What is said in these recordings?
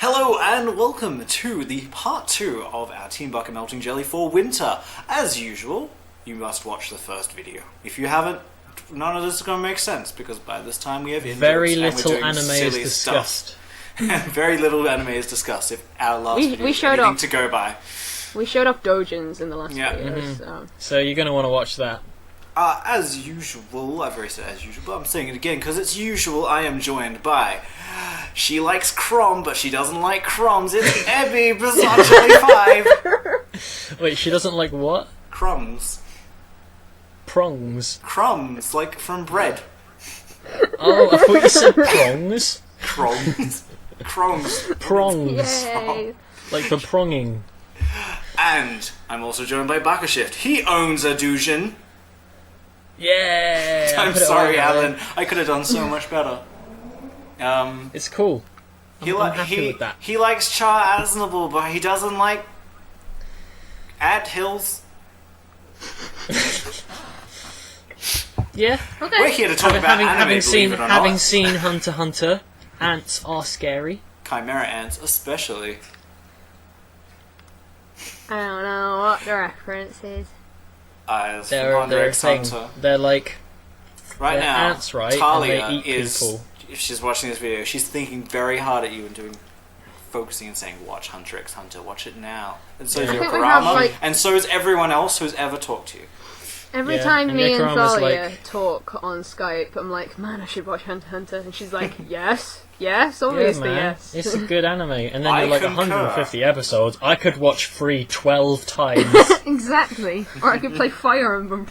Hello and welcome to the part 2 of our Team Animelting Jelly for Winter. As usual, you must watch the first video. If you haven't, none of this is going to make sense because by this time we have very little anime is discussed. Very little anime is discussed. If our last video is anything to go by. We showed off doujins in the last video, so you're going to want to watch that. As usual, I've already said as usual, but I'm saying it again because it's usual. I am joined by. She likes Crom, but she doesn't like crumbs. It's Ebby BizarreJelly5. Wait, she doesn't like what? Crumbs. Prongs. Crumbs, like from bread. Oh, I thought you said prongs. Crumbs. Crumbs. Prongs. Yay. Like for pronging. And I'm also joined by BakaShift. He owns a doujin. Yeah. I'm sorry, Alan. I could have done so much better. It's cool. I'm happy with that. He likes Char Aznable, but he doesn't like ant hills. Yeah. Okay. We're here to talk about anime, having seen not. Hunter x Hunter, ants are scary. Chimera ants, especially. I don't know what the reference is. They're a thing. They're like right now. Ants, right? Talia and they eat people. If she's watching this video, she's thinking very hard at you and focusing and saying, "Watch Hunter x Hunter, watch it now." And so is Yokorama, and so is everyone else who's ever talked to you. Every time me and Thalia talk on Skype, I'm like, "Man, I should watch Hunter x Hunter," and she's like, "Yes, obviously, yes." It's a good anime, and then you're like 150 episodes. I could watch 12 times. Exactly, or I could play Fire Emblem.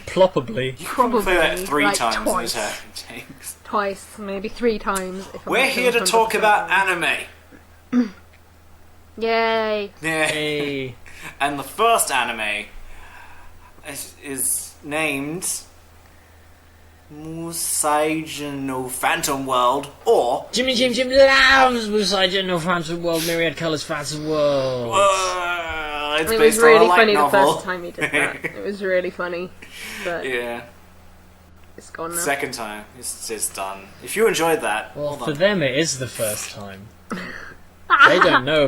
Probably. You can play that 3 times twice. in a turn. Twice, maybe 3 times. We're here to talk about anime. Yay! Hey. And the first anime is named Musaigen no Phantom World, or Jim loves Musaigen no Phantom World, Myriad Colors Phantom World. It's it based was really on a light funny novel. the first time he did that. It was really funny, but yeah, it's gone now. Second time, it's done. If you enjoyed that, well, hold for on. them it is the first time. They don't know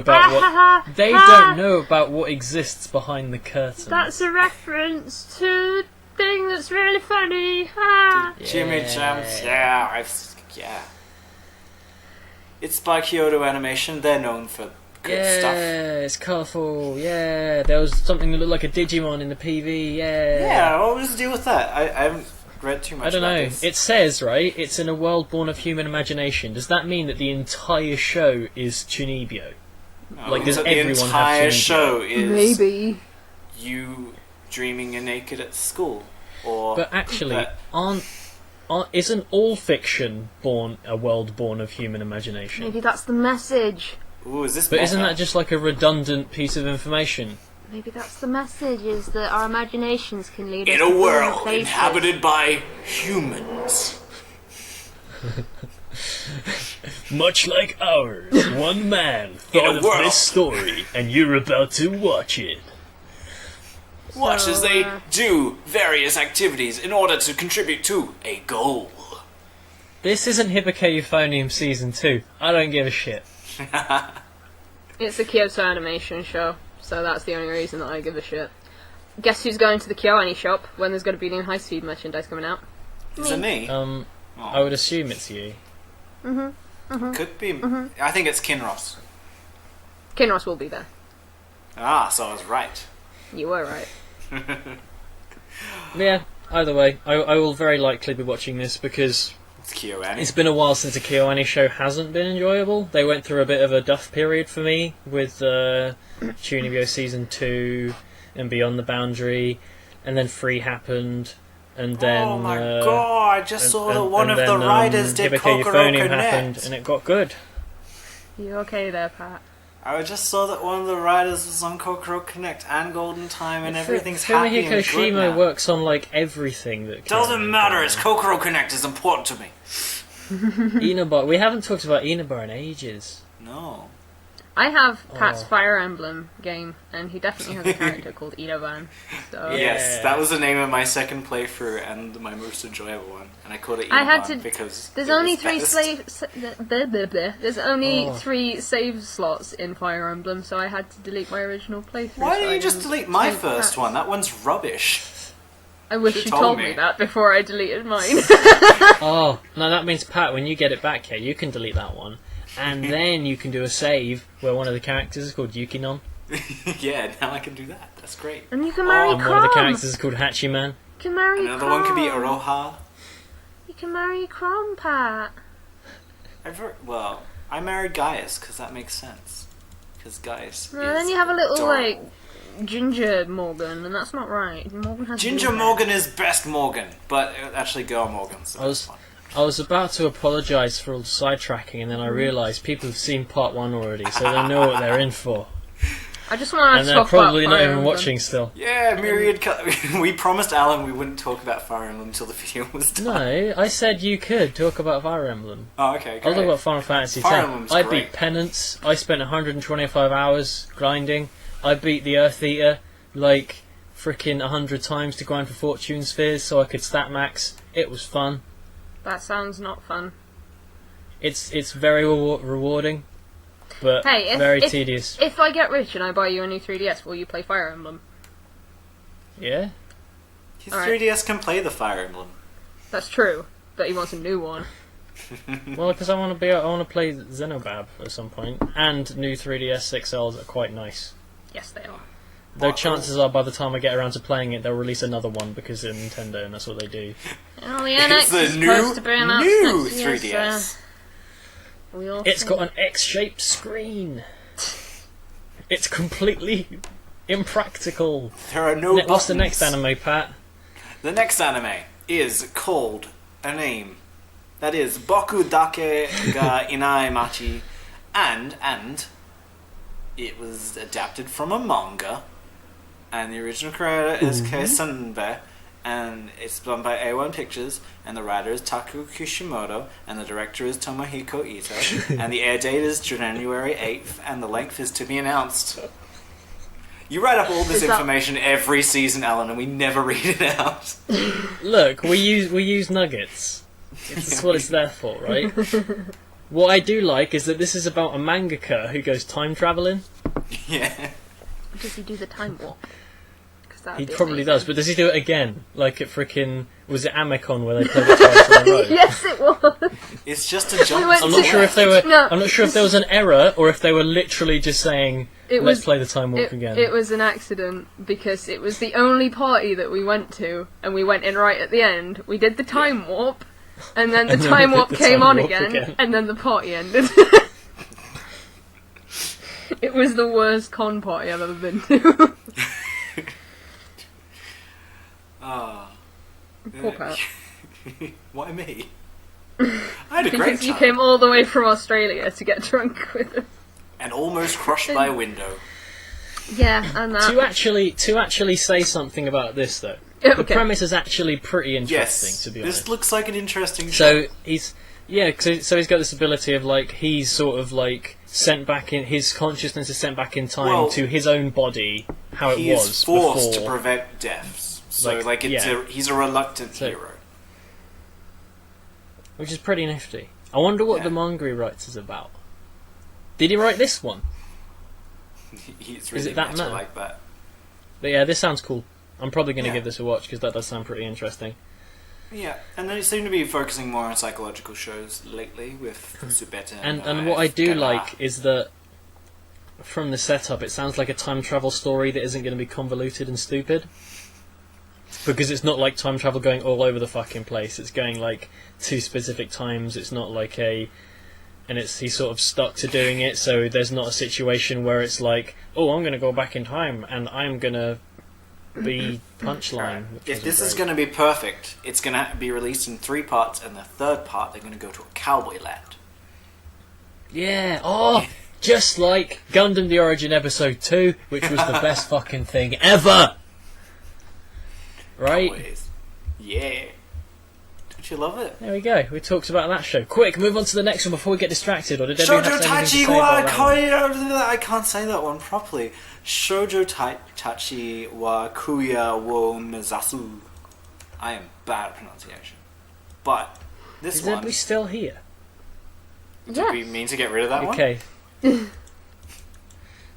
about what exists behind the curtain. That's a reference to a thing that's really funny. Jimmy Jams, yeah. It's by Kyoto Animation. They're known for good stuff. Yeah, it's colourful. Yeah, there was something that looked like a Digimon in the PV. Yeah. Yeah, what was the deal with that? I haven't read too much. I don't know. This. It says, right, it's in a world born of human imagination. Does that mean that the entire show is Chunibyo? No, like, does the everyone entire have Chunibyo? show is Maybe you dreaming you're naked at school, or but actually, isn't all fiction a world born of human imagination? maybe that's the message. Ooh, is this? But isn't that just like a redundant piece of information? Maybe that's the message: is that our imaginations can lead us in to a different world places. inhabited by humans? Much like ours, one man thought of this story, and you're about to watch it. Watch as they do various activities in order to contribute to a goal. This isn't Hippocane Euphonium Season 2. I don't give a shit. It's a Kyoto animation show, so that's the only reason that I give a shit. Guess who's going to the KyoAni shop when there's going to be new high speed merchandise coming out? Is it me? I would assume it's you. Could be. I think it's Kinross. Kinross will be there. Ah, so I was right. You were right. Yeah, either way, I will very likely be watching this because It's KyoAni. it's been a while since a KyoAni show hasn't been enjoyable. They went through a bit of a duff period for me with Chunibyo Season 2 and Beyond the Boundary, and then 3 happened, and then... oh my god, I just saw that one of the writers did Hippocane Kokoro Euphonium Connect. happened, and it got good. You okay there, Pat? I just saw that one of the writers was on Kokoro Connect and Golden Time, and everything's happy and good Fumihiko now. works on like everything that Doesn't matter, it's Kokoro Connect is important to me. Inabar. We haven't talked about Inabar in ages. No. I have Pat's Fire Emblem game, and he definitely has a character called Iravan. So. Yes, that was the name of my second playthrough and my most enjoyable one, and I called it I had Iravan to. because There's it only was three best. There's only 3 save slots in Fire Emblem, so I had to delete my original playthrough. Why so didn't I you just didn't delete my take first Pat's. one? That one's rubbish. I wish Should've you told told me. me that before I deleted mine. Oh, no, that means, Pat, when you get it back here, you can delete that one. And then you can do a save where one of the characters is called Yukinon. Yeah, now I can do that. That's great. And you can marry And Crom. one of the characters is called Hachiman. You can marry Another one could be Crom. Aroha. You can marry Crom, Pat. Well, I married Gaius because that makes sense. Because Gaius No, is then you have a little, adorable. Ginger Morgan, and that's not right. Morgan has Ginger blue hair. Morgan is best Morgan, but actually Girl Morgan's the I was- best one. I was about to apologise for all the sidetracking, and then I realised people have seen part 1 already, so they know what they're in for. I just want And to they're talk probably about not Fire even Emblem. watching still. Yeah, Myriad. We promised Alan we wouldn't talk about Fire Emblem until the video was done. No, I said you could talk about Fire Emblem. Oh, okay, I'll great. talk about Final Fantasy Fire X. Emblem's I great. beat Penance. I spent 125 hours grinding. I beat the Earth Eater like frickin' 100 times to grind for Fortune Spheres so I could stat max. It was fun. That sounds not fun. It's very rewarding, but Hey, very tedious. If I get rich and I buy you a new 3DS, will you play Fire Emblem? Yeah? His Alright. 3DS can play the Fire Emblem. That's true, but he wants a new one. Well, because I want to play Xenobab at some point, and new 3DS XLs are quite nice. Yes, they are. Though chances are, by the time I get around to playing it, they'll release another one because they're Nintendo, and that's what they do. Oh, the NX It's the is new supposed to be announced new next year, 3DS. so we'll It's see. got an X-shaped screen. It's completely impractical. There are no buttons. What's the next anime, Pat? The next anime is called a name. That is Boku dake ga Inai Machi, and it was adapted from a manga, and the original creator is Kei Sanbe, and it's done by A1 Pictures, and the writer is Taku Kishimoto, and the director is Tomohiko Ito, and the air date is January 8th, and the length is to be announced. You write up all this Is that- information every season, Alan, and we never read it out. Look, we use nuggets. That's what it's there for, right? What I do like is that this is about a mangaka who goes time travelling. Yeah. Does he do the time warp? 'Cause that'd He be probably amazing. does, but does he do it again? Like at frickin' was it Amicon where they played it twice in a row? Yes, it was. It's just a jump. went I'm to- not sure if they were. No. I'm not sure if there was an error or if they were literally just saying, It "Let's was- play the time warp again." It was an accident because it was the only party that we went to, and we went in right at the end. We did the time warp, and then the And then time we did warp the came time on warp again, again. and then the party ended. It was the worst con party I've ever been to. Ah. Poor Pat. Why me? I had a great Because you time. came all the way from Australia to get drunk with us. And almost crushed by a window. Yeah, and that. To actually say something about this though, the Okay. premise is actually pretty interesting. Yes. To be This honest, looks like an interesting show. so he's so he's got this ability of like he's sort of like sent back in his consciousness is sent back in time Well, to his own body, how it He was is forced before. to prevent deaths. So, Like, it's yeah. he's a reluctant So- hero. Which is pretty nifty. I wonder what Yeah. the manga he writes is about. Did he write this one? He's really it that meta meta? like that. But yeah, this sounds cool. I'm probably going to Yeah. give this a watch because that does sound pretty interesting. Yeah, and they seem to be focusing more on psychological shows lately with Subeta And what I do like is that from the setup, it sounds like a time travel story that isn't going to be convoluted and stupid. Because it's not like time travel going all over the fucking place. It's going like to specific times. It's not like he's sort of stuck to doing it. So there's not a situation where it's like, oh, I'm going to go back in time and I'm going to be punchline. which If isn't this is great. going to be perfect, it's going to be released in 3 parts, and the third part they're going to go to a cowboy land. Yeah. Oh, just like Gundam: The Origin Episode 2, which was the best fucking thing ever. Right? Cowboys. Yeah. Don't you love it? There we go. We talked about that show. Quick, move on to the next one before we get distracted. Or did anyone have anything to Shoujo-tachi say wa about that one? I can't say that one properly. Shoujo-tachi wa Kouya wo Mezasu. I am bad at pronunciation. But this Is one... Are we still here? Did we mean to get rid of that one? Okay.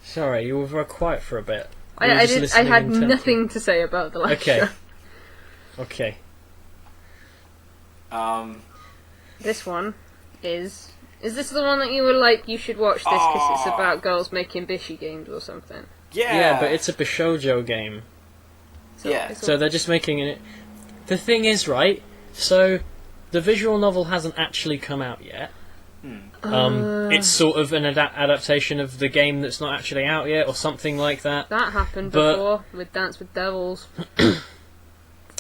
Sorry, you were very quiet for a bit. I had nothing to say about the last show. Okay. This one is this the one that you were like, you should watch this because it's about girls making bishy games or something? Yeah, but it's a Bishoujo game. So they're just making it. The thing is, right? So the visual novel hasn't actually come out yet. It's sort of an adaptation of the game that's not actually out yet, or something like that. That happened before with Dance with Devils.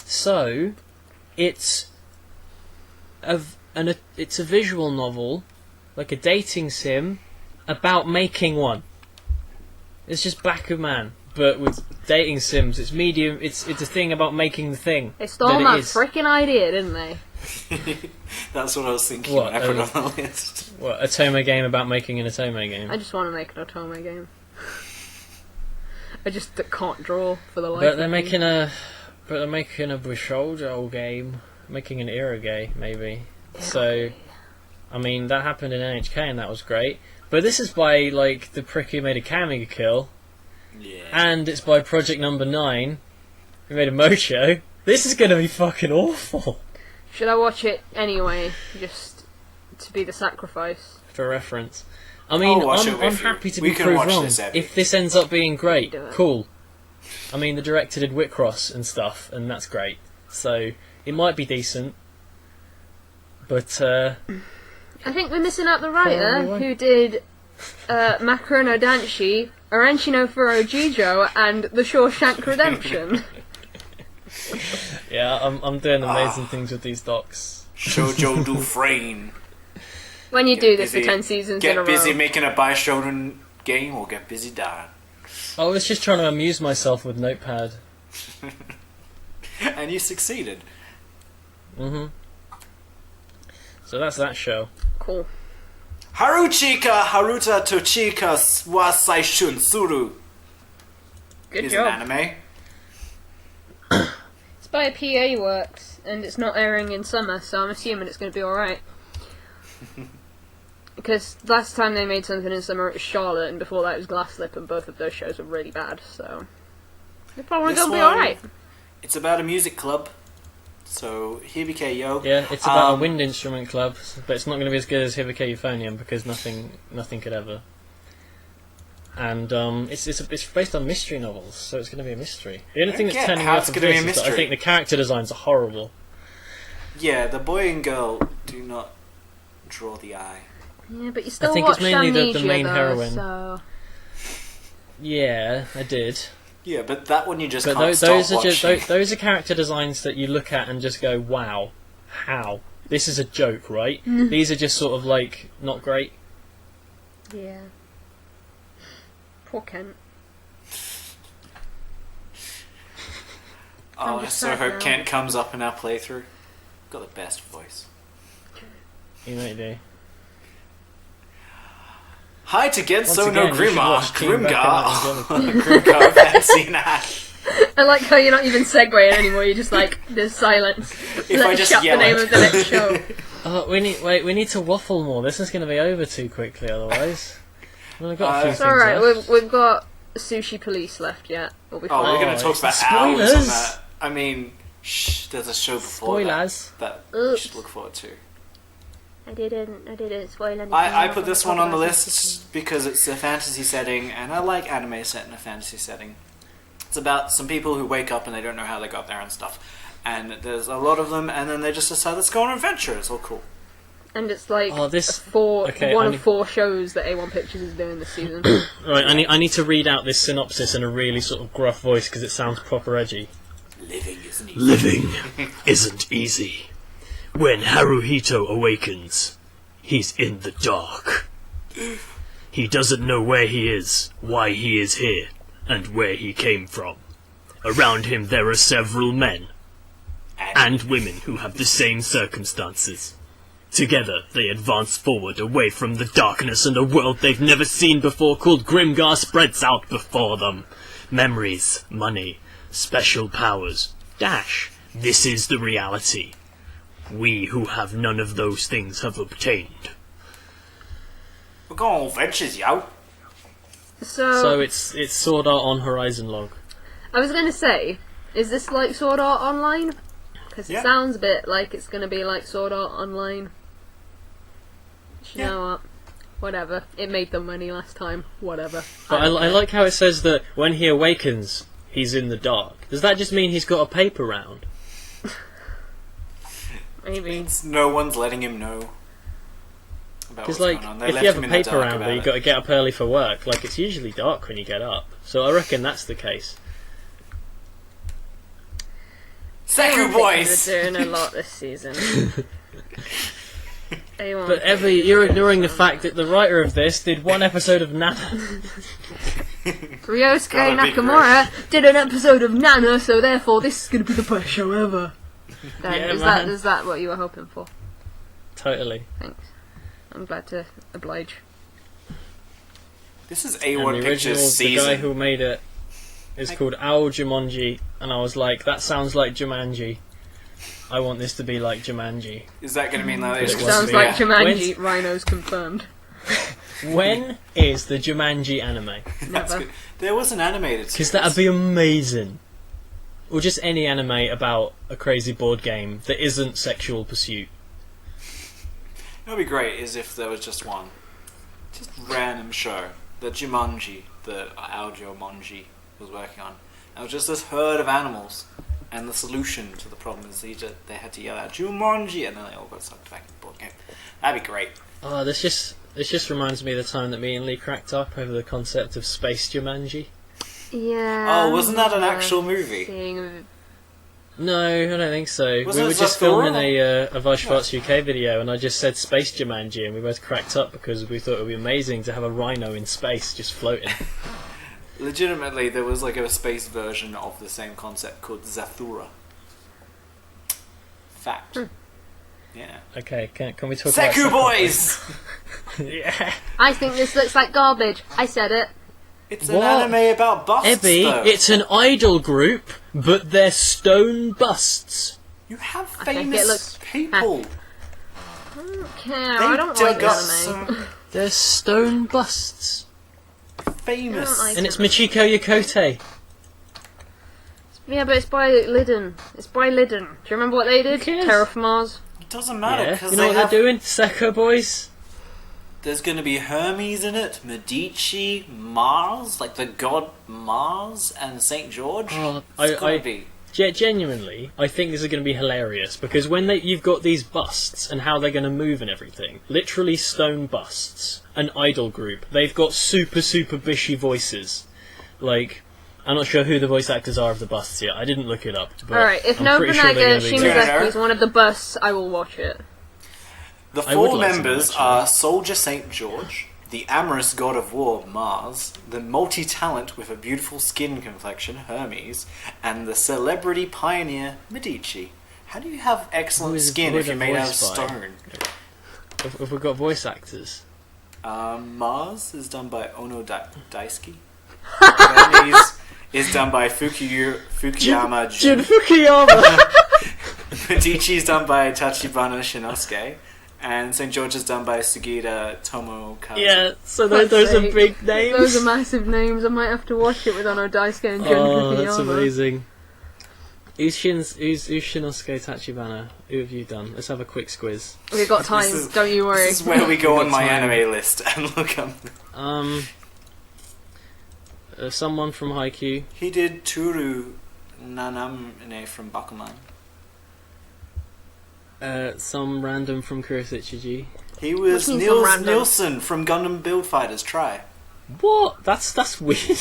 So, it's a visual novel, like a dating sim, about making one. It's just Bakuman, but with dating sims. It's medium. It's a thing about making the thing. They stole my freaking idea, didn't they? That's what I was thinking when I put it on the list. What, a Otome game about making an Otome game? I just want to make an Otome game. I just can't draw for the life But of they're me. making a Bishoujo game, making an Irage maybe. So, I mean, that happened in NHK and that was great. But this is by like the prick who made a Kami Kill, and it's by Project Number 9, who made a Mocho. This is going to be fucking awful. Should I watch it anyway, just to be the sacrifice? For reference. I mean, I'm happy to be proved wrong. If this ends up being great, cool. I mean, the director did Whitcross and stuff, and that's great. So, it might be decent. But, I think we're missing out the writer, who did Makuro no Danshi, Orenchi no Furojijo, and The Shawshank Redemption. Yeah, I'm doing amazing things with these docs. Shoujo Dufresne. When you do this for 10 seasons in a row. Get busy making a Bishoujo game or get busy dying. I was just trying to amuse myself with Notepad. And you succeeded. So that's that show. Cool. Haruchika Haruta to Chika wa Seishun Suru. Good job. An anime. It's by PA Works, and it's not airing in summer, so I'm assuming it's going to be alright. Because last time they made something in summer it was Charlotte, and before that it was Glasslip, and both of those shows were really bad, so they're probably going to be alright. It's about a music club, so Hibike Yo. Yeah, it's about a wind instrument club, but it's not going to be as good as Hibike Euphonium, because nothing could ever. And it's based on mystery novels, so it's going to be a mystery. The only thing that's turning me off of this is that I think the character designs are horrible. Yeah, the boy and girl do not draw the eye. Yeah, but you still I think watch it's mainly Amnesia, the main though, heroine. So... Yeah, I did. Yeah, but that one you just but can't stop watching. Those are character designs that you look at and just go, wow, how? This is a joke, right? These are just sort of like, not great. Yeah. Poor Kent. Oh, I so hope Kent comes up in our playthrough. Got the best voice. You might do. Hi to Gensou no Grimgar. Grimgar. Grimgar fancy Nash. I like how you're not even segueing anymore, you're just like, there's silence. If I just shout yell the name of the next show. Oh, we need to waffle more. This is going to be over too quickly otherwise. Well, I've got a few it's things alright, left. we've got Sushi Police left yet. We'll be fine. We're going to talk about spoilers. hours on that. I mean, there's a show before Spoilers. that you should look forward to. I didn't spoil anything. I put this one on the list because it's a fantasy setting, and I like anime set in a fantasy setting. It's about some people who wake up and they don't know how they got there and stuff. And there's a lot of them, and then they just decide, let's go on an adventure. It's all cool. And it's like one of 4 shows that A1 Pictures is doing this season. Right, I need to read out this synopsis in a really sort of gruff voice because it sounds proper edgy. Living isn't easy. When Haruhito awakens, he's in the dark. He doesn't know where he is, why he is here, and where he came from. Around him there are several men. and women who have the same circumstances. Together, they advance forward away from the darkness, and a world they've never seen before called Grimgar spreads out before them. Memories, money, special powers. Dash. This is the reality. We who have none of those things have obtained. We're going on adventures, yo. So it's Sword Art on Horizon log. I was going to say, is this like Sword Art Online? Because it sounds a bit like it's going to be like Sword Art Online. You know what? Whatever. It made them money last time. Whatever. But I like how it says that when he awakens, he's in the dark. Does that just mean he's got a paper round? Maybe. Means no one's letting him know about what's Because, like, going on. They if left you have him a in the paper dark round, about but you've it. got to get up early for work, like, it's usually dark when you get up. So I reckon that's the case. Sekkou Boys! They're doing a lot this season. But Evie, you're ignoring the fact that the writer of this did one episode of Nana. Ryosuke Gotta be Nakamura did an episode of Nana, so therefore this is going to be the best show ever. Yeah, Is that what you were hoping for? Totally. Thanks. I'm glad to oblige. This is And the A1 original, Pictures the guy season. who made it is called Ao Jumanji, and I was like, that sounds like Jumanji. I want this to be like Jumanji. Is that going to mean that But it's it just Sounds wasn't. like Jumanji. When's- Rhinos confirmed. When is the Jumanji anime? That's Never. good. There was an animated series. Because that'd be amazing. Or just any anime about a crazy board game that isn't sexual pursuit. It would be great is if there was just one. Just random show. The Jumanji that Aojo Monji was working on. It was just this herd of animals. And the solution to the problem is they had to yell out Jumanji and then they all got sucked back in the board game. That'd be great. Oh, this just reminds me of the time that me and Lee cracked up over the concept of Space Jumanji. Yeah. Oh, wasn't that an actual movie? No, I don't think so. Wasn't We it were just Zathura? filming a Vashvarts UK video, and I just said Space Jumanji, and we both cracked up because we thought it would be amazing to have a rhino in space just floating. Legitimately, there was like a space version of the same concept called Zathura. Fact. Yeah. Okay, can we talk about Sekkou Boys! Yeah. I think this looks like garbage. I said it. It's an What? anime about busts, Ebby, though. it's an idol group, but they're stone busts. You have think it famous looks- people. I don't care. They I don't like dug up anime. some They're stone busts. famous. I don't like And it's Michiko Yokote. Yeah, but it's by Lydon. It's by Lydon. Do you remember what they did? Who cares? Terror from Mars. It doesn't matter Yeah, because you know what they're doing? Sekkou Boys. There's going to be Hermes in it, Medici, Mars, like the god Mars, and Saint George. Oh, It's going to be. Genuinely, I think this is going to be hilarious because when you've got these busts and how they're going to move and everything, literally stone busts, an idol group, they've got super bishy voices. Like, I'm not sure who the voice actors are of the busts yet. I didn't look it up. But Alright, if I'm pretty sure they're Nobunaga gonna be Shimazaki is one of the busts, I will watch it. The I would four like to members watch are Soldier Saint George, the amorous god of war Mars, the multi-talent with a beautiful skin complexion Hermes, and the celebrity pioneer Medici. How do you have excellent Who is- skin who if is you're it made out of voiced by? stone? Have we got voice actors? Mars is done by Ono Daisuke. Hermes is done by Fukuyama Jun. Fukuyama! Medici is done by Tachibana Shinosuke. And St. George is done by Sugita Tomokazu. Yeah, so Fuck's those are sake. big names. Those are massive names. I might have to watch it with Ono Daisuke and Jun Oh, Fukuyama. that's amazing. Who's Shinosuke Tachibana? Who have you done? Let's have a quick squiz. We've got time, This is- don't you worry. This is where we go on Got my time. anime list and look up. Someone from Haikyuu. He did Turu Nanamine from Bakuman. Some random from Kurosetsuji. He was What do you mean some Niels random? Nielsen from Gundam Build Fighters Try. What? That's weird.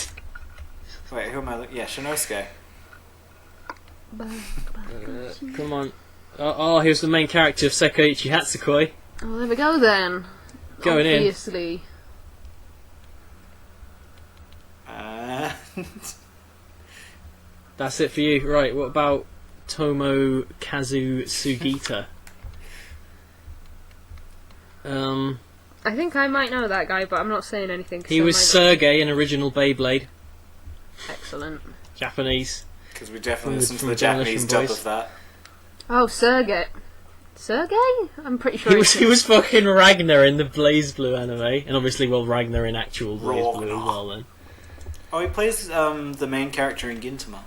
Wait, who am I looking? Yeah, Shinosuke. Come on. Oh, he was the main character of Sekoichi Hatsukoi. Oh, there we go then. Going in. Obviously. And That's it for you. Right, what about Tomokazu Sugita. I think I might know that guy, but I'm not saying anything. He was Sergei in original Beyblade. Excellent. Japanese. Because we definitely From listened the- to the from the Japanese Demolition dub Boys. of that. Oh, Sergei. Sergei? I'm pretty sure He was fucking Ragnar in the Blaze Blue anime, and obviously, well, Ragnar in actual Blaze Blue as well. Then. Oh, he plays the main character in Gintama.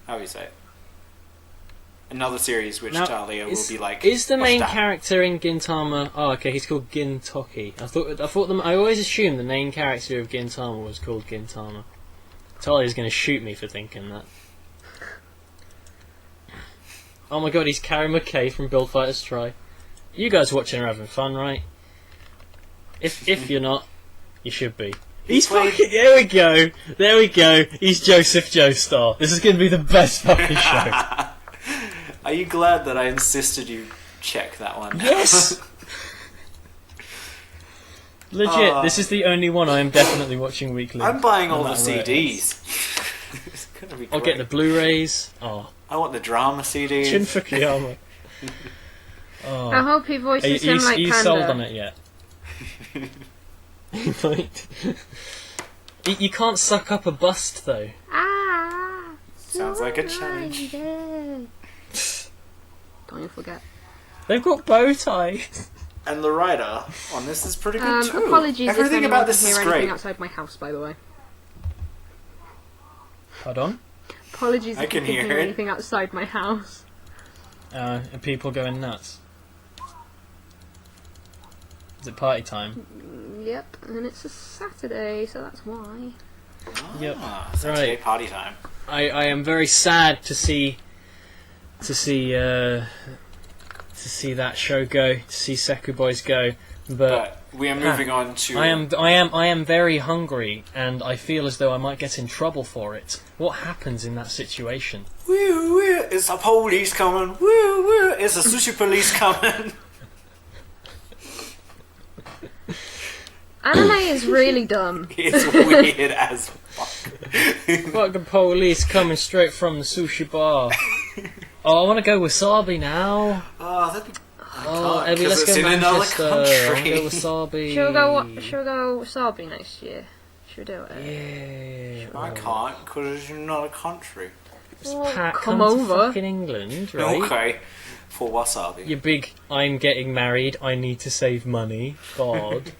How do you say it? Another series which Now, Talia will be like. Is the main "What's that?" character in Gintama? Oh, okay, he's called Gintoki. I always assumed the main character of Gintama was called Gintama. Talia's going to shoot me for thinking that. Oh my god, he's Karen McKay from Build Fighters Tri. You guys watching are having fun, right? If you're not, you should be. He's fucking. There we go. He's Joseph Joestar. This is going to be the best fucking show. Are you glad that I insisted you check that one? Yes. Legit, this is the only one I am definitely watching weekly. I'm buying all no the matter where it is. CDs. It's gonna be I'll great. get the Blu-rays. Oh, I want the drama CDs. Shin Fukuyama. Oh. I hope he voices him like you Panda. sold on it yet? You can't suck up a bust though. Ah, Sounds like a challenge. Don't you forget. They've got bow ties. And the writer on this is pretty good too. Apologies if Everything anyone about can this is hear anything great. outside my house, by the way. Pardon? Apologies I if you can can hear hear it. anything outside my house. Are people going nuts? Is it party time? Yep, and it's a Saturday, so that's why. Yep. Saturday Right. party time. I am very sad to see that show go, to see Sekkou Boys go, but We are moving on to. I am very hungry, and I feel as though I might get in trouble for it. What happens in that situation? Woo woo! It's the police coming. Woo woo! It's the sushi police coming. Anime is really dumb. It's weird as fuck. Fuck the police coming straight from the sushi bar. Oh, I want to go wasabi now. Oh, that'd be. Oh, can't, Abby, 'cause let's it's go in another Manchester. I want to country. go wasabi. Should we go Wasabi next year? Should we do it? Yeah. I can't because you're not a country. Well, Pat, come come over. to fucking England, right? Okay. For wasabi. You big, I'm getting married, I need to save money. God.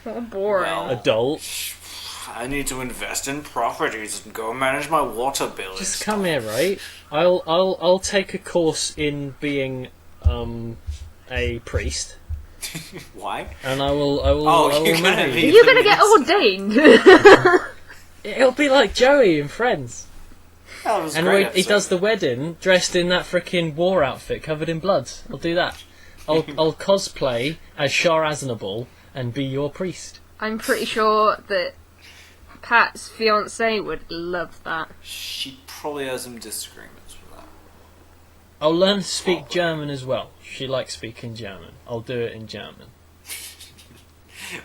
What boring. Well, Adult. I need to invest in properties and go manage my water bill. and Just stuff. come here, right? I'll take a course in being a priest, Why? and I will you're gonna marry be- you. You're gonna get ordained! It'll be like Joey in Friends. That was a And great he episode. does the wedding dressed in that frickin' war outfit covered in blood. I'll do that. I'll cosplay as Shah Aznable and be your priest. I'm pretty sure that Pat's fiance would love that. She probably has some disagreements with that. I'll learn to speak German as well. She likes speaking German. I'll do it in German.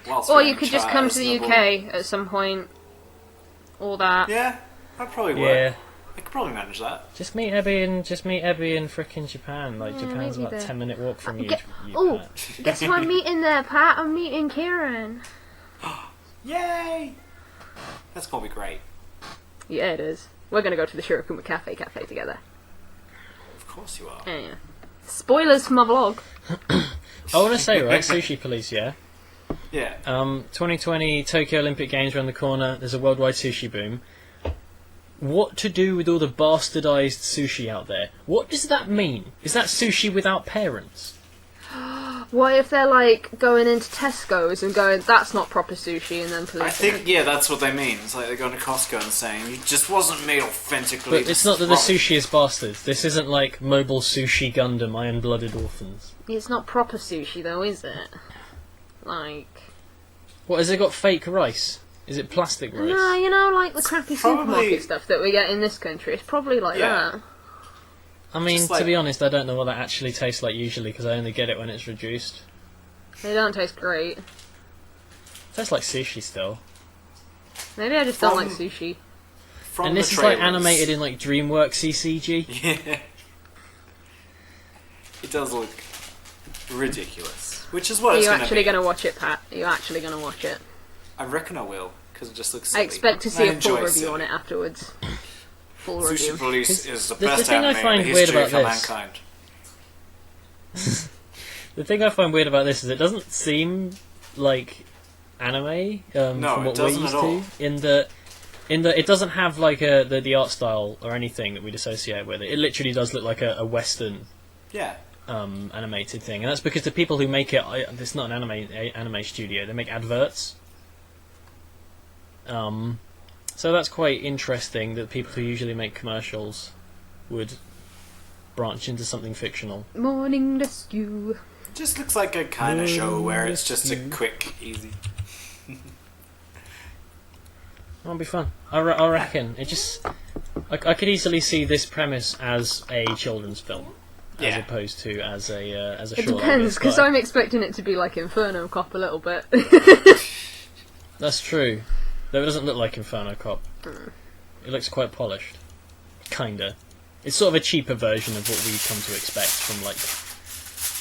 Whilst Or we're you in could just China, come to the isn't it? UK at some point. All that. Yeah, that probably would. Yeah. I could probably manage that. Just meet Abby in frickin' Japan. Like Yeah, Japan's maybe about a there. 10-minute walk from you. Oh, Pat. guess who I'm meeting there, Pat? I'm meeting Kieran. Yay! That's gonna be great. Yeah, it is. We're gonna go to the Shirokuma Cafe together. Of course you are. Yeah. Spoilers for my vlog. I want to say, right, Sushi Police, yeah? Yeah. 2020 Tokyo Olympic Games around the corner. There's a worldwide sushi boom. What to do with all the bastardized sushi out there? What does that mean? Is that sushi without parents? What if they're like going into Tesco's and going, that's not proper sushi, and then policing I think, it? yeah, that's what they mean. It's like they're going to Costco and saying, it just wasn't made authentically. But it's not that the sushi is bastards. This isn't like Mobile Sushi Gundam, Iron-Blooded Orphans. It's not proper sushi though, is it? Like... What, has it got fake rice? Is it plastic rice? No, you know, like the crappy probably- supermarket stuff that we get in this country. It's probably like Yeah. that. I mean, Just like- to be honest, I don't know what that actually tastes like usually because I only get it when it's reduced. They don't taste great. It tastes like sushi still. Maybe I just don't From- like sushi. from And the this is like trailers- animated in like DreamWorks CCG. Yeah. It does look ridiculous. Which is what Are it's you going to be. actually going to watch it, Pat? Are you actually going to watch it? I reckon I will, because it just looks I silly. expect to And see I a full enjoy review silly. on it afterwards. Full Sushi review. Police is the the best thing I anime find in the weird history about for this- mankind. The thing I find weird about this is it doesn't seem like anime No, from it what we're doesn't used at all. to. In the it doesn't have like the art style or anything that we'd associate with it. It literally does look like a Western Yeah. animated thing, and that's because the people who make it, it's not an anime studio. They make adverts. So that's quite interesting that people who usually make commercials would branch into something fictional. Morning rescue. It just looks like a kind of show where it's just a Rescue. quick, easy... That'll be fun. I reckon. It just... I could easily see this premise as a children's film, as Yeah. opposed to as a It short. depends, because Like I'm expecting it to be like Inferno Cop a little bit. That's true. Though it doesn't look like Inferno Cop. It looks quite polished. Kinda. It's sort of a cheaper version of what we come to expect from, like,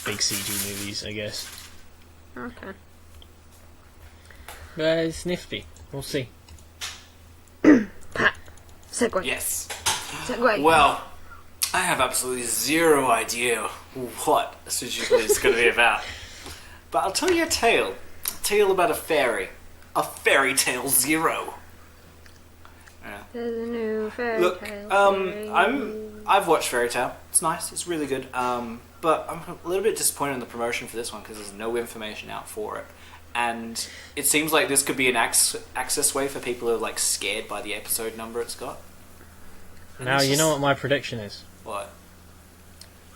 big CG movies, I guess. Okay. But it's nifty. We'll see. Pat, segue. Yes. Segue. Well, I have absolutely zero idea what Sushi Police is going to be about. But I'll tell you a tale. A tale about a fairy. A fairy tale zero. Yeah. There's a new fairy Look, tale. I've watched Fairy Tail. It's nice. It's really good. But I'm a little bit disappointed in the promotion for this one because there's no information out for it, and it seems like this could be an access way for people who are like scared by the episode number it's got. And Now, it's you just- know what my prediction is? What?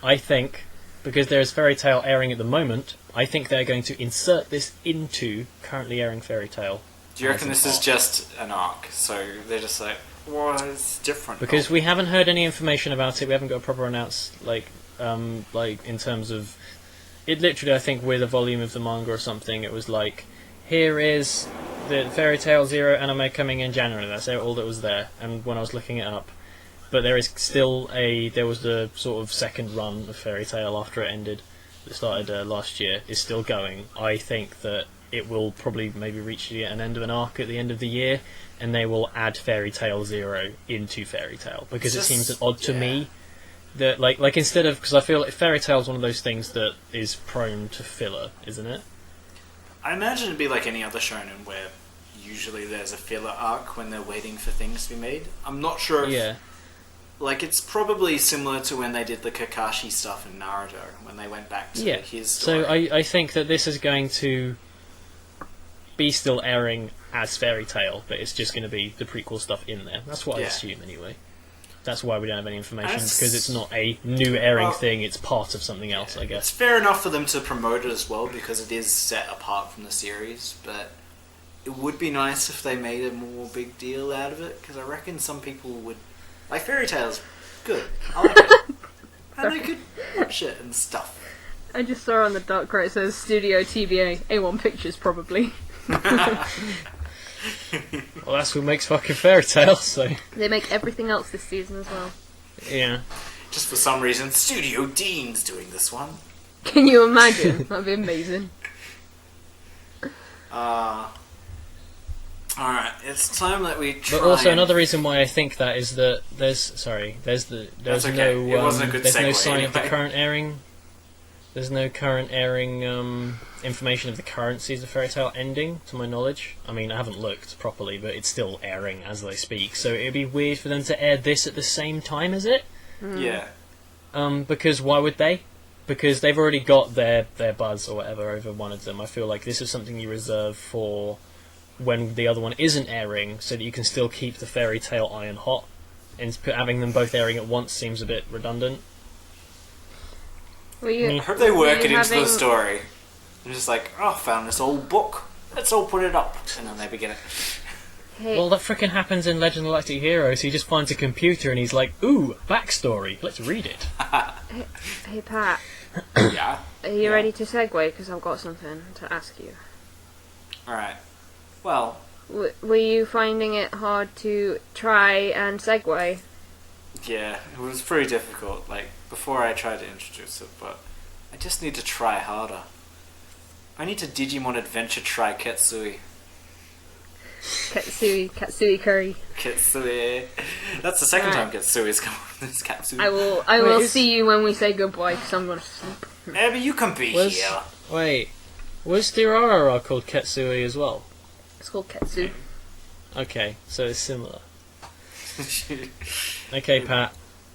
I think, because there is Fairy Tail airing at the moment, I think they're going to insert this into currently airing Fairy Tail. Do you reckon as this an is arc. just an arc? So they're just like, well, it's different. Because we haven't heard any information about it. We haven't got a proper announce, like in terms of it. Literally, I think with a volume of the manga or something, it was like, here is the Fairy Tail Zero anime coming in January. That's all that was there. And when I was looking it up, but there is still there was the sort of second run of Fairy Tail after it ended. That started last year. Is still going. I think that it will probably maybe reach an end of an arc at the end of the year, and they will add Fairy Tail Zero into Fairy Tail because It's it just- seems odd to yeah. me that like instead of, because I feel like Fairy Tail is one of those things that is prone to filler, isn't it? I imagine it'd be like any other shonen where usually there's a filler arc when they're waiting for things to be made. I'm not sure if... Yeah. Like, it's probably similar to when they did the Kakashi stuff in Naruto, when they went back to Yeah. his So story. I think that this is going to be still airing as Fairy Tail, but it's just going to be the prequel stuff in there. That's what I Yeah. assume anyway. That's why we don't have any information, As- because it's not a new airing Well, thing, it's part of something else, I It's guess. fair enough for them to promote it as well, because it is set apart from the series, but it would be nice if they made a more big deal out of it, because I reckon some people would... Like, Fairy Tail's good. I like it. And they could watch it and stuff. I just saw on the doc where it says Studio TBA, A1 Pictures probably. Well, that's who makes fucking Fairy Tail, so... They make everything else this season as well. Yeah. Just for some reason, Studio Dean's doing this one. Can you imagine? That'd be amazing. Alright, it's time that we try But also and- another reason why I think that is that there's okay. That's okay. no It wasn't a good there's no segue sign of the anyway. current airing. There's no current airing information of the current season of Fairy Tail ending, to my knowledge. I mean, I haven't looked properly, but it's still airing as they speak. So it'd be weird for them to air this at the same time as it. Yeah. Because why would they? Because they've already got their buzz or whatever over one of them. I feel like this is something you reserve for when the other one isn't airing, so that you can still keep the Fairy Tail iron hot. And having them both airing at once seems a bit redundant. Were you, I hope they work were it you into the having- story. They're just like, oh, I found this old book. Let's all put it up. And then they begin it. Hey, Well, that frickin' happens in Legend of Galactic Heroes. He just finds a computer and he's like, ooh, backstory, let's read it. hey Pat, Yeah. are you Yeah. ready to segue? Because I've got something to ask you. Alright. Well, Were you finding it hard to try and segue? Yeah, it was pretty difficult, like, before I tried to introduce it, but I just need to try harder. I need to Digimon Adventure Tri Ketsui. Ketsui curry. Ketsui. That's the second time Ketsui's come on this Ketsui. I will see you when we say goodbye, because I'm going to sleep. Yeah, but you can be here. Wait, was Durarara called Ketsui as well? It's called Ketsu. Okay, so it's similar. Okay, Pat.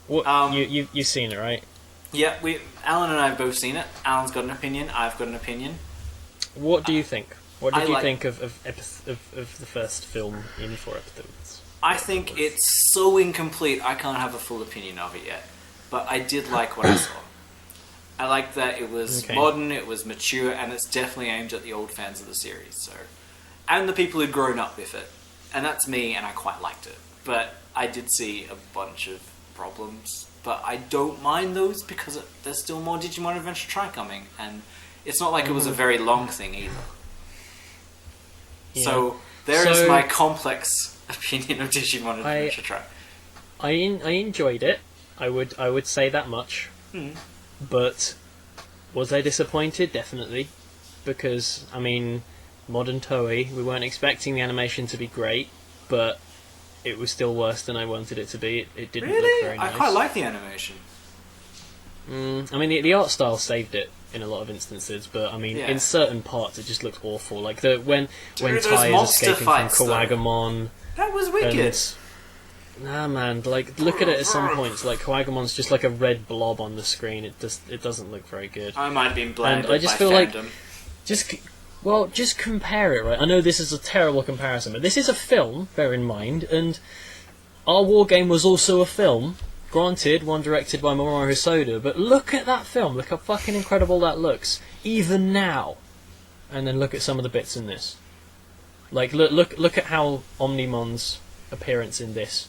What you've seen it, right? Yeah, Alan and I have both seen it. Alan's got an opinion. I've got an opinion. What do you think? What did you think of the first film in 4 episodes? I think it's so incomplete. I can't have a full opinion of it yet, but I did like what I saw. I like that it was modern, it was mature, and it's definitely aimed at the old fans of the series. So, and the people who'd grown up with it, and that's me, and I quite liked it. But I did see a bunch of problems, but I don't mind those because there's still more Digimon Adventure Tri coming, and it's not like it was a very long thing either. Yeah. So there is my complex opinion of Digimon Adventure Tri. I enjoyed it. I would say that much. But was I disappointed? Definitely, because I mean, modern Toei, we weren't expecting the animation to be great, but it was still worse than I wanted it to be. It didn't look very nice. I quite like the animation. I mean, the art style saved it in a lot of instances, but I mean, in certain parts it just looked awful. Like when Tai is escaping from Kawagamon. That was wicked. Nah, man. Like, look at it at some points. Like Kawagamon's just like a red blob on the screen. It doesn't look very good. I might have been blinded and I just by feel fandom. like, just compare it, right? I know this is a terrible comparison, but this is a film. Bear in mind, and our war game was also a film. Granted, one directed by Mamoru Hosoda, but look at that film. Look how fucking incredible that looks, even now. And then look at some of the bits in this. Like, look at how Omnimon's appearance in this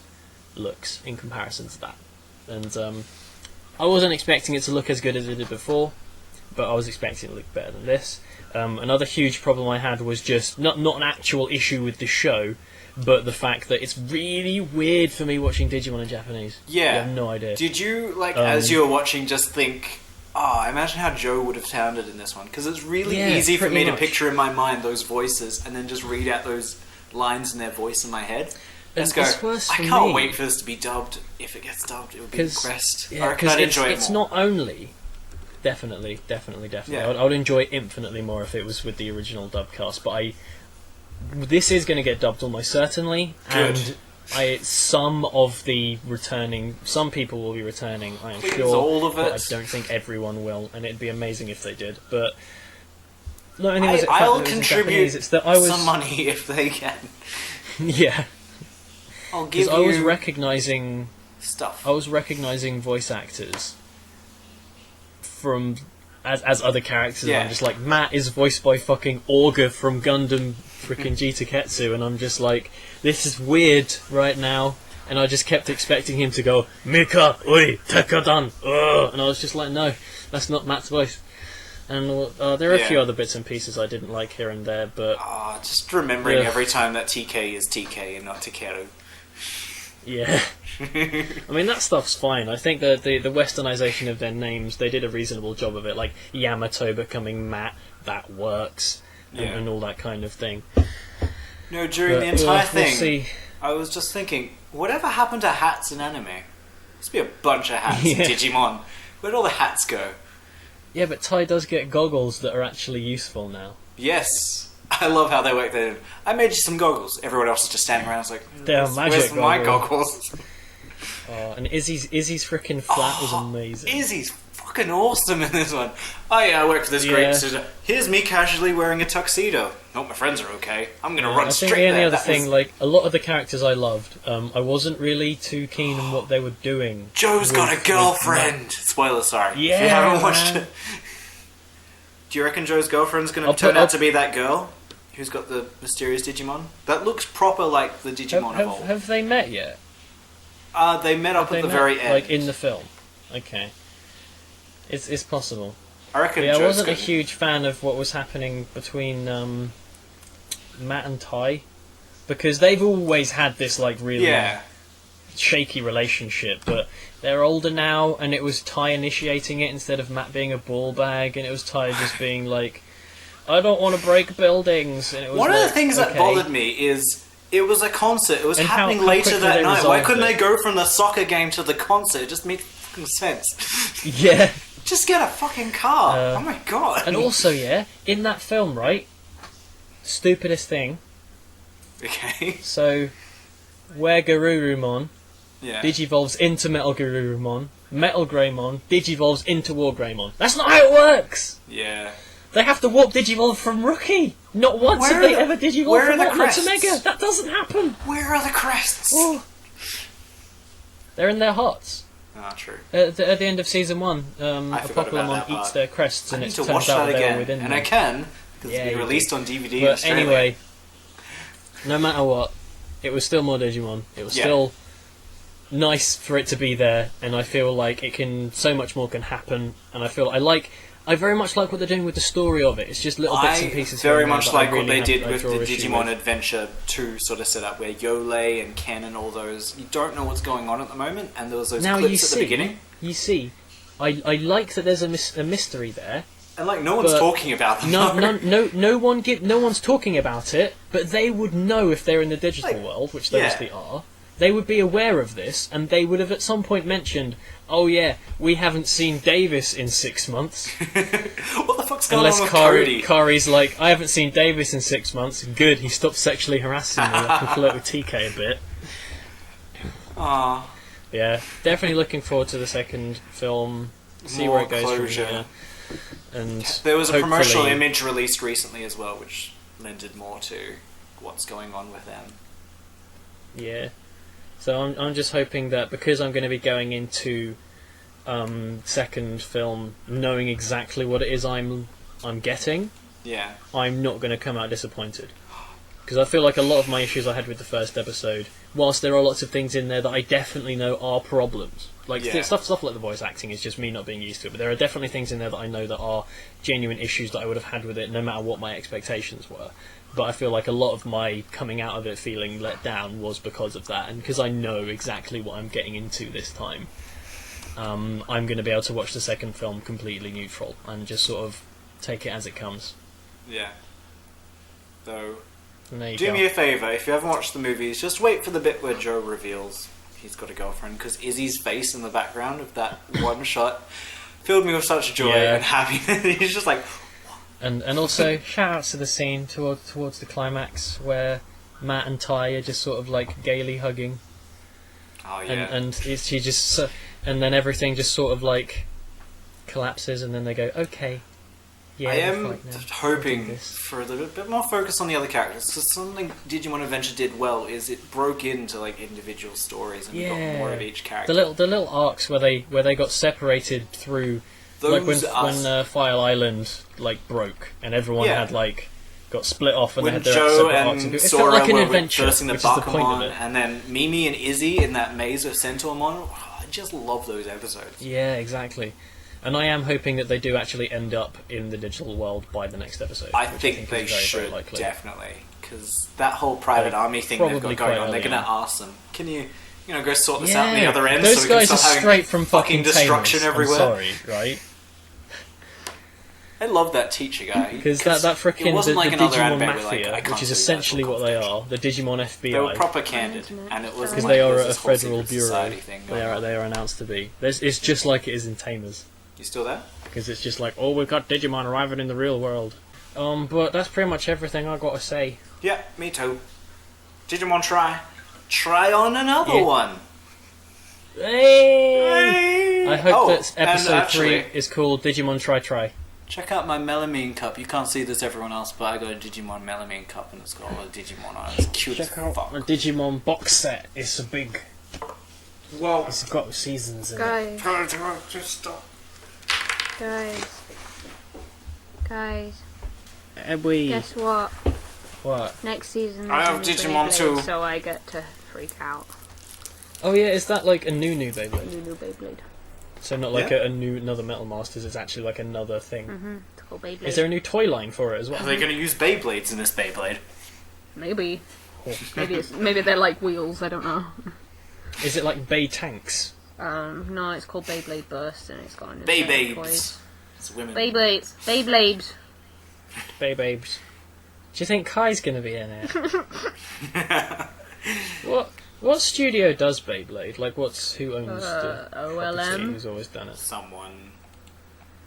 looks in comparison to that. And I wasn't expecting it to look as good as it did before, but I was expecting it to look better than this. Another huge problem I had was just not an actual issue with the show, but the fact that it's really weird for me watching Digimon in Japanese. Yeah. I have no idea. Did you, as you were watching, just think, imagine how Joe would have sounded in this one? Because it's really easy for me to picture in my mind those voices and then just read out those lines in their voice in my head. Let's go. I can't wait for this to be dubbed. If it gets dubbed, it will be impressed. Yeah, I reckon I'd enjoy it more. It's not only... Definitely. Yeah. I would enjoy it infinitely more if it was with the original dub cast, but this is going to get dubbed almost certainly. Good. And some people will be returning, I am sure. All of it. But I don't think everyone will, and it'd be amazing if they did. But I'll contribute some money if they can. Yeah. I'll give you I was recognizing stuff. I was recognizing voice actors from as other characters. Yeah. And I'm just like, Matt is voiced by fucking Augur from Gundam freaking Jita Ketsu, and I'm just like, this is weird right now. And I just kept expecting him to go Mika oi Tekadan, and I was just like, no, that's not Matt's voice. And there are a few other bits and pieces I didn't like here and there, but just remembering every time that TK is TK and not Takeru. Yeah. I mean, that stuff's fine. I think that the westernization of their names, they did a reasonable job of it. Like Yamato becoming Matt, that works, and all that kind of thing. No, during the entire thing, I was just thinking, whatever happened to hats in anime? There used to be a bunch of hats in Digimon. Where'd all the hats go? Yeah, but Tai does get goggles that are actually useful now. Yes. I love how they work there. I made you some goggles. Everyone else is just standing around. I was like, they're magic where's my goggles? And Izzy's freaking flat was amazing. Izzy's fucking awesome in this one. Oh yeah, I work for this great studio. Here's me casually wearing a tuxedo. Hope my friends are okay. I'm gonna run straight there. I think the other thing, like, a lot of the characters I loved, I wasn't really too keen on what they were doing. Joe's got a girlfriend! Spoiler, sorry. Yeah, if you haven't watched it. Do you reckon Joe's girlfriend's gonna turn out to be that girl? Who's got the mysterious Digimon? That looks proper like the Digimon evolved. Have they met yet? They met up at the very end. Like in the film. Okay. It's possible. I reckon I wasn't a huge fan of what was happening between Matt and Tai. because they've always had this like really Yeah. shaky relationship, but they're older now, and it was Tai initiating it instead of Matt being a ball bag, and it was Tai just being like, I don't want to break buildings. And it was One of like, the things that okay. bothered me is it was a concert. It was And happening how later quickly that they night. Why resolved couldn't it. they go from the soccer game to the concert? It just made fucking sense. Yeah. Just get a fucking car. Oh my god. And also, yeah, in that film, right? Stupidest thing. Okay. So, where Garurumon Yeah. digivolves into Metal Garurumon, Metal Greymon digivolves into War Greymon. That's not how it works! Yeah. They have to warp digivolve from Rookie! Not once Where have are they the- ever digivolved where from are the Ultimate to crests? Mega! That doesn't happen! Where are the crests? Oh. They're in their hearts. Ah, true. At the end of Season 1, I forgot about that Apocalypse eats part. their crests, I and need it to turns watch out that that they were again. within And them. I can, because Yeah, it's been you released do. on DVD in But Australia. anyway, no matter what, it was still more Digimon. It was Yeah. still nice for it to be there, and I feel like it can so much more can happen. And I very much like what they're doing with the story of it. It's just little bits and pieces. very here and there much that like I really what they have- did I with draw the issue Digimon with. Adventure 2 sort of setup, where Yole and Ken and all those, you don't know what's going on at the moment, and there was those Now clips you at see, the beginning, I like that there's a mystery there. and like no one's but talking about them. No one's talking about it, but they would know if they're in the digital Like, world, which they yeah. obviously are. They would be aware of this, and they would have at some point mentioned, "Oh yeah, we haven't seen Davis in 6 months." What the fuck's going Unless on with Cody? Kari's like, "I haven't seen Davis in 6 months." Good, he stopped sexually harassing me. I can flirt with TK a bit. Aw, Yeah, definitely looking forward to the second film. See More where it goes closure. from here. And there was a promotional hopefully- image released recently as well, which lended more to what's going on with them. Yeah. So I'm just hoping that because I'm going to be going into second film knowing exactly what it is I'm getting, Yeah. I'm not going to come out disappointed. Because I feel like a lot of my issues I had with the first episode, whilst there are lots of things in there that I definitely know are problems, like Yeah. stuff like the voice acting is just me not being used to it, but there are definitely things in there that I know that are genuine issues that I would have had with it no matter what my expectations were. But I feel like a lot of my coming out of it feeling let down was because of that, and because I know exactly what I'm getting into this time. I'm going to be able to watch the second film completely neutral and just sort of take it as it comes. Yeah. So, And there you do go. me a favour, if you haven't watched the movies, just wait for the bit where Joe reveals he's got a girlfriend, because Izzy's face in the background of that one shot filled me with such joy Yeah. and happiness. He's just like, And also, shout outs to the scene towards the climax where Matt and Ty are just sort of like gaily hugging, oh yeah. and she just and then everything just sort of like collapses, and then they go, okay, yeah. I we're am fine now. We'll do hoping this." for a little bit more focus on the other characters, because something Digimon Adventure did well is it broke into like individual stories and we got more of each character. The little arcs where they got separated through. Like Those when Fire Island like broke and everyone Yeah. had like got split off and when they had their Joe separate arcs. and It felt Sora like an were adventure, versing the which is the point of Bakumon, it. and then Mimi and Izzy in that maze of Centaurimon. I just love those episodes. Yeah, exactly. And I am hoping that they do actually end up in the digital world by the next episode. I which think they is very, should, very likely. definitely, because that whole private Like, army thing they've probably got going quite on, they're early going to on. ask them, can you go sort this out on the Yeah, other end those so we can guys stop are having straight from fucking destruction Tamers, everywhere? I'm sorry, right? I love that teacher guy. Because that it freaking wasn't like the another Digimon anime where, like, Mafia, I can't which is say essentially that what they are, the Digimon FBI. They were proper candid, and it wasn't Because like they there are was a this whole federal secret bureau. society thing going on. They are announced to be. It's just like it is in Tamers. You still there? Because it's just like, oh, we've got Digimon arriving in the real world. But that's pretty much everything I got to say. Yeah, me too. Digimon Tri. Try on another Yeah. one. Hey! I hope that and episode actually, 3 is called Digimon Tri. check out my melamine cup. You can't see this, everyone else, but I got a Digimon melamine cup and it's got all the Digimon on it. It's cute Check as out fuck. my Digimon box set. It's a big. Well, It's got seasons in it. Guys, just stop. guys, We. guess what? What? Next season I have there's a Digimon Beyblade, too. so I get to freak out. Oh yeah, is that like a new Beyblade? New Beyblade. So not like Yeah. another Metal Masters, it's actually like another thing. Mm-hmm. It's called Beyblade. Is there a new toy line for it as well? Are they going to use Beyblades in this Beyblade? Maybe. Maybe they're like wheels. I don't know. Is it like Bay Tanks? No, it's called Beyblade Burst, and it's got an Beybabes. It's women. Beyblades. Beyblades. Bay Babes. Do you think Kai's gonna be in it? What studio does Beyblade? Like, who owns the property? OLM. Who's always done it? Someone.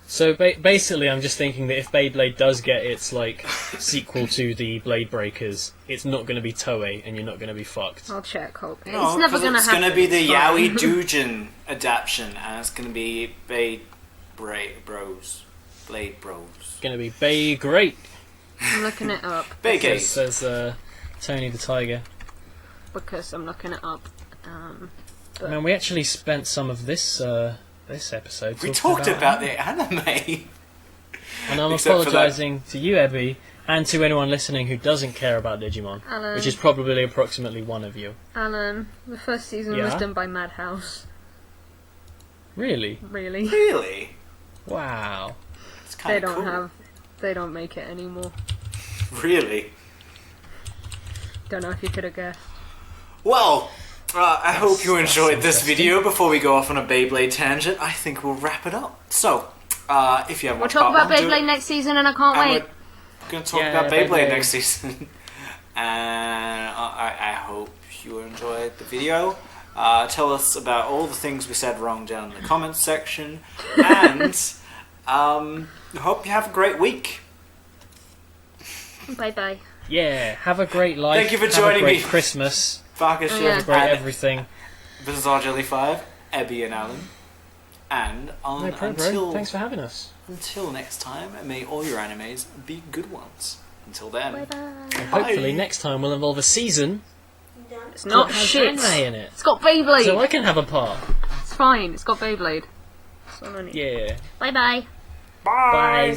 So basically, I'm just thinking that if Beyblade does get its like sequel to the Blade Breakers, it's not going to be Toei, and you're not going to be fucked. I'll check. Hope No, it's never gonna it's happen. going to be the It's fine. Yaoi Doujin adaptation, and it's going to be Blade Bros. It's going to be Bay Great. I'm looking it up Says Tony the Tiger. because I'm looking it up. But Man, we actually spent some of this episode. We talking talked about the anime. And I'm Except for apologising to you, Ebby, and to anyone listening who doesn't care about Digimon, Alan, which is probably approximately one of you. Alan, the first season was done by Madhouse. Really? Really? Really? Wow. It's They kind of don't cool. They don't make it anymore. Really? Don't know if you could have guessed. Well, I hope you that's enjoyed this interesting. video. Before we go off on a Beyblade tangent, I think we'll wrap it up. So, if you haven't We'll watched talk part about one, do it. Beyblade next season, and I can't And wait. we're going to talk Yeah, about Beyblade Beyblade. next season. And I hope you enjoyed the video. Tell us about all the things we said wrong down in the comments section. And I hope you have a great week. Bye bye. Yeah, have a great life. Thank you for have joining a great me. Christmas. BakaShift yeah. Great and everything. BizarreJelly5, Ebby and Alan. And No problem. Thanks for having us. until next time, may all your animes be good ones. Until then. Bye bye. And hopefully next time will involve a season It's not that has shit. anime in it. It's got Beyblade. So I can have a part. It's fine. It's got Beyblade. That's all I need. Yeah. Bye bye. Bye! Bye.